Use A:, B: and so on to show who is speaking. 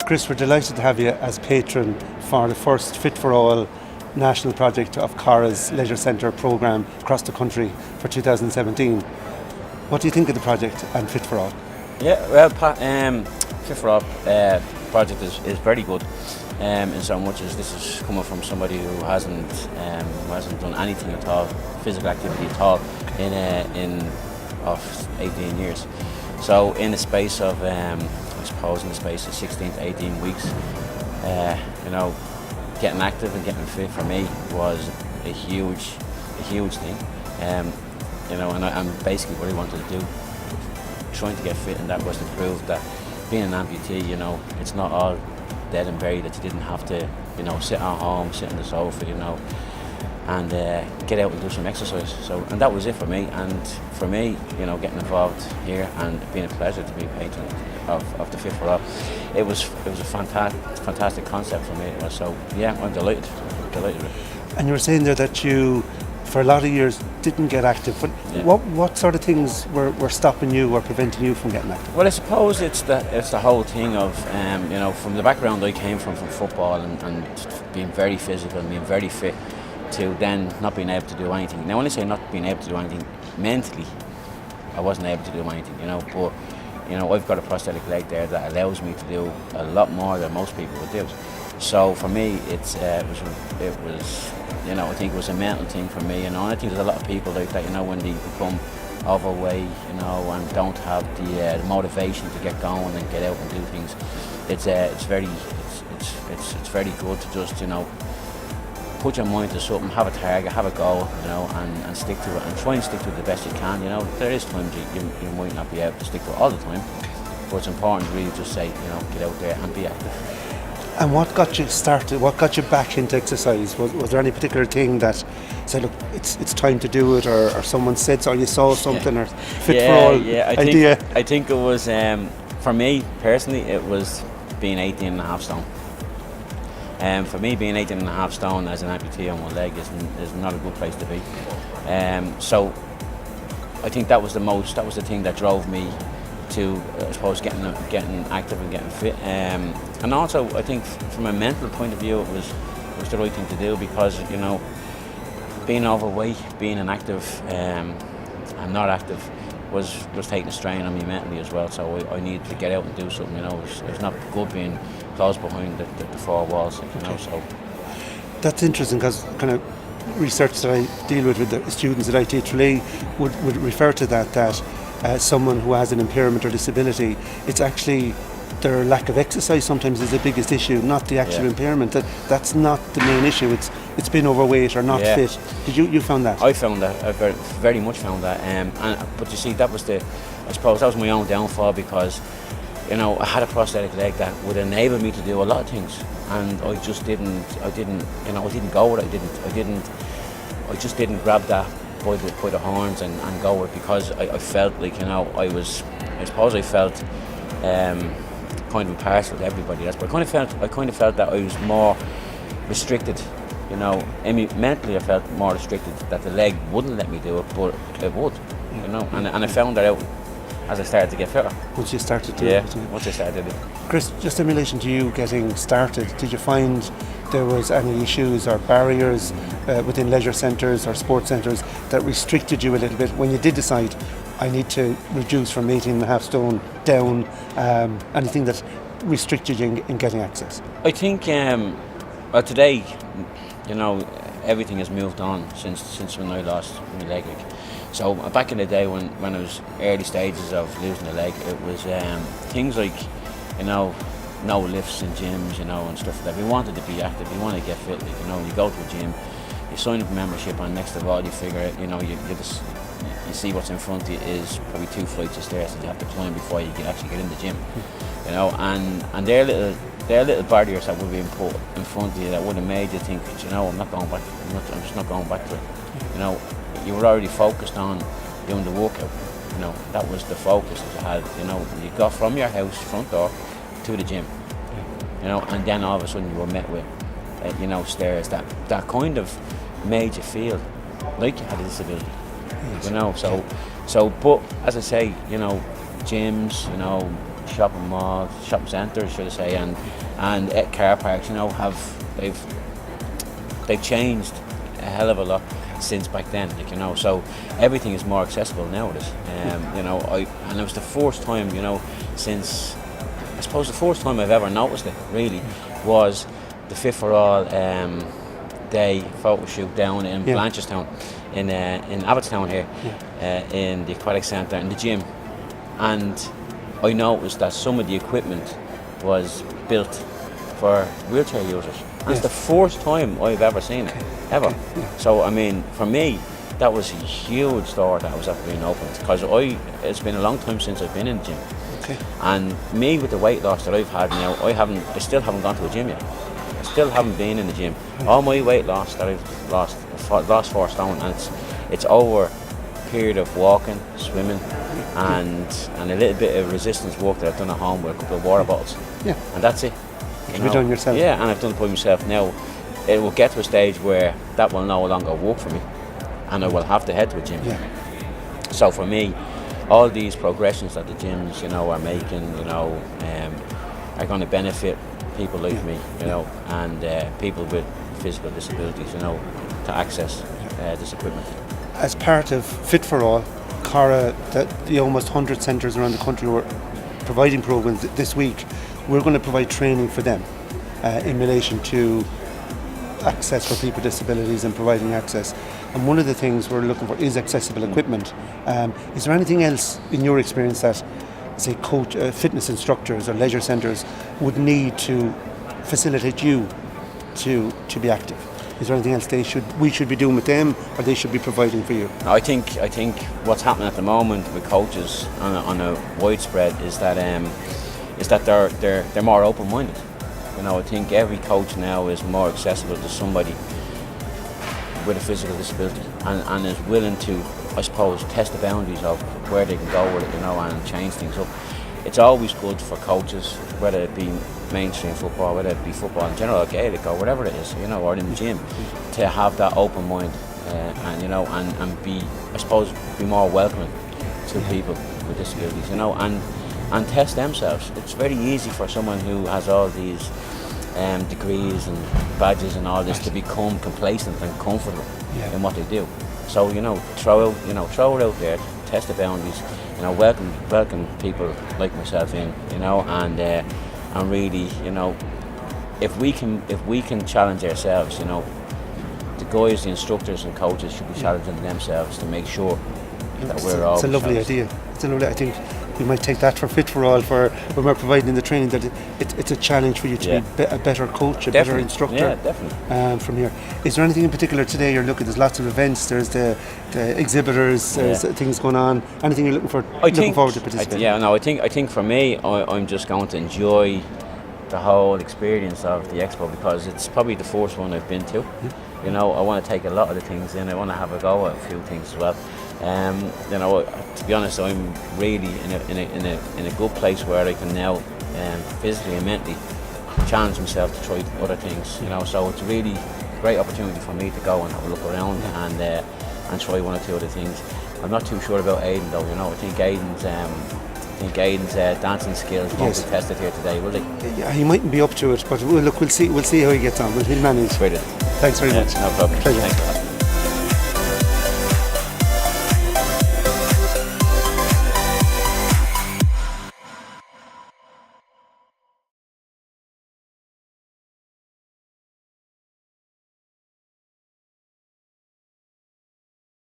A: Chris, we're delighted to have you as patron for the first Fit4All national project of Cara's Leisure Centre programme across the country for 2017. What do you think of the project and Fit4All?
B: Yeah, well, Fit4All project is very good in so much as this is coming from somebody who hasn't done anything at all, physical activity at all, in 18 years. So in the space of, I suppose in the space of 16 to 18 weeks, getting active and getting fit for me was a huge thing. And basically what I wanted to do, trying to get fit, and that was to prove that being an amputee, it's not all dead and buried, that you didn't have to, sit at home, sit on the sofa, and get out and do some exercise. So, and that was it for me. And for me, getting involved here and being a pleasure to be a patron of the Fit4All, it was a fantastic concept for me. So yeah, I'm delighted with it.
A: And you were saying there that you, for a lot of years, didn't get active. But
B: yeah.
A: What sort of things were stopping you or preventing you from getting active?
B: Well, I suppose it's the whole thing of from the background I came from football and being very physical and being very fit, to then not being able to do anything. Now, when I say not being able to do anything, mentally, I wasn't able to do anything, but I've got a prosthetic leg there that allows me to do a lot more than most people would do. So for me, it was I think it was a mental thing for me, and I think there's a lot of people like that, when they become overweight, and don't have the motivation to get going and get out and do things. It's very good to just put your mind to something, have a target, have a goal, and stick to it, and try and stick to it the best you can. There is times you might not be able to stick to it all the time, but it's important to really just say, get out there and be active.
A: And what got you started? What got you back into exercise? Was there any particular thing that said, look, it's time to do it, or someone said so, or you saw something, or Fit4All idea?
B: I think it was, for me personally, it was being 18 and a half stone. For me, being 18 and a half stone as an amputee on one leg is not a good place to be. So I think that was the thing that drove me to, I suppose, getting active and getting fit. And also, I think from a mental point of view, it was the right thing to do, because being overweight, being inactive, and not active was taking a strain on me mentally as well. So I needed to get out and do something. It's not good being closed behind the four walls. So
A: that's interesting, because kind of research that I deal with the students that I teach really would refer to that someone who has an impairment or disability, it's actually their lack of exercise sometimes is the biggest issue, not the actual impairment. That's not the main issue. It's being overweight or not fit. Did you found that?
B: I found that. I very much found that. But you see, that was I suppose that was my own downfall, because I had a prosthetic leg that would enable me to do a lot of things, and I just didn't go with it. I just didn't grab that by the horns and go with it, because I felt like I felt kind of impartial to everybody else, but I kind of felt that I was more restricted. Mentally I felt more restricted, that the leg wouldn't let me do it, but it would. And I found that out as I started to get fitter.
A: Once you started to
B: once I started it.
A: Chris, just in relation to you getting started, did you find there was any issues or barriers within leisure centres or sports centres that restricted you a little bit when you did decide, I need to reduce from 18.5 stone down? Anything that restricted you in getting access?
B: I think today, everything has moved on since when I lost my leg. So back in the day when I was early stages of losing the leg, it was things like, no lifts in gyms, and stuff like that. We wanted to be active, we wanted to get fit. You go to a gym, you sign up a membership, and next of all you figure it, you see what's in front of you is probably 2 flights of stairs that you have to climb before you can actually get in the gym. And they're little barriers that would be put in front of you that would have made you think, I'm not going back. I'm just not going back to it. You were already focused on doing the workout. That was the focus that you had. You got from your house front door to the gym. And then all of a sudden you were met with, stairs that kind of made you feel like you had a disability. Yes. But as I say, gyms, shopping malls, shopping centres, should I say, and car parks, they've changed a hell of a lot since back then, so everything is more accessible nowadays. And it was the first time, since, I suppose the first time I've ever noticed it, really, was the Fit4All Day photo shoot down in Blanchardstown, in Abbottstown here, in the aquatic centre, in the gym. And I noticed that some of the equipment was built for wheelchair users. It's the first time I've ever seen it, ever. So, I mean, for me, that was a huge door that was ever being opened, because it's been a long time since I've been in the gym. And me, with the weight loss that I've had now, I still haven't gone to a gym yet. I still haven't been in the gym. All my weight loss that I've lost 4 stone, and it's over a period of walking, swimming, and a little bit of resistance work that I've done at home with a couple of water bottles. And that's it.
A: You've done yourself.
B: Yeah, and I've done it by myself. Now, it will get to a stage where that will no longer work for me, and I will have to head to a gym. So for me, all these progressions that the gyms, are making, are going to benefit people like me, and people with physical disabilities, to access this equipment.
A: As part of Fit4All, Cara, the almost 100 centres around the country were providing programs this week. We're going to provide training for them in relation to access for people with disabilities and providing access. And one of the things we're looking for is accessible equipment. Is there anything else in your experience that, say, fitness instructors or leisure centres would need to facilitate you to be active? Is there anything else we should be doing with them, or they should be providing for you?
B: I think what's happening at the moment with coaches on a widespread is that they're more open-minded. I think every coach now is more accessible to somebody with a physical disability, and is willing to, I suppose, test the boundaries of where they can go with it, and change things up. It's always good for coaches, whether it be mainstream football, whether it be football in general, or Gaelic, or whatever it is, or in the gym, to have that open mind, and be, I suppose, be more welcoming to people with disabilities, and test themselves. It's very easy for someone who has all these degrees and badges and all this to become complacent and comfortable in what they do. So throw it out there, test the boundaries, welcome people like myself in, and really, if we can challenge ourselves, the guys, the instructors and coaches should be challenging themselves to make sure that we're all.
A: It's a lovely idea. I think we might take that for Fit4All for when we're providing the training, that it's a challenge for you to be a better coach, better instructor.
B: Yeah, definitely.
A: From here, is there anything in particular today you're looking? There's lots of events. There's the exhibitors. There's things going on. Anything you're looking forward to participating?
B: I think for me, I'm just going to enjoy the whole experience of the expo, because it's probably the first one I've been to. I want to take a lot of the things in. I want to have a go at a few things as well. To be honest, I'm really in a good place where I can now physically and mentally challenge myself to try other things. So it's a really great opportunity for me to go and have a look around and try one or two other things. I'm not too sure about Aidan though. I think Aidan's dancing skills won't be tested here today, will they?
A: Yeah, he mightn't be up to it, but we'll see how he gets on. We'll manage.
B: Brilliant.
A: Thanks very much.
B: No problem.
A: Pleasure.
B: Thanks a lot.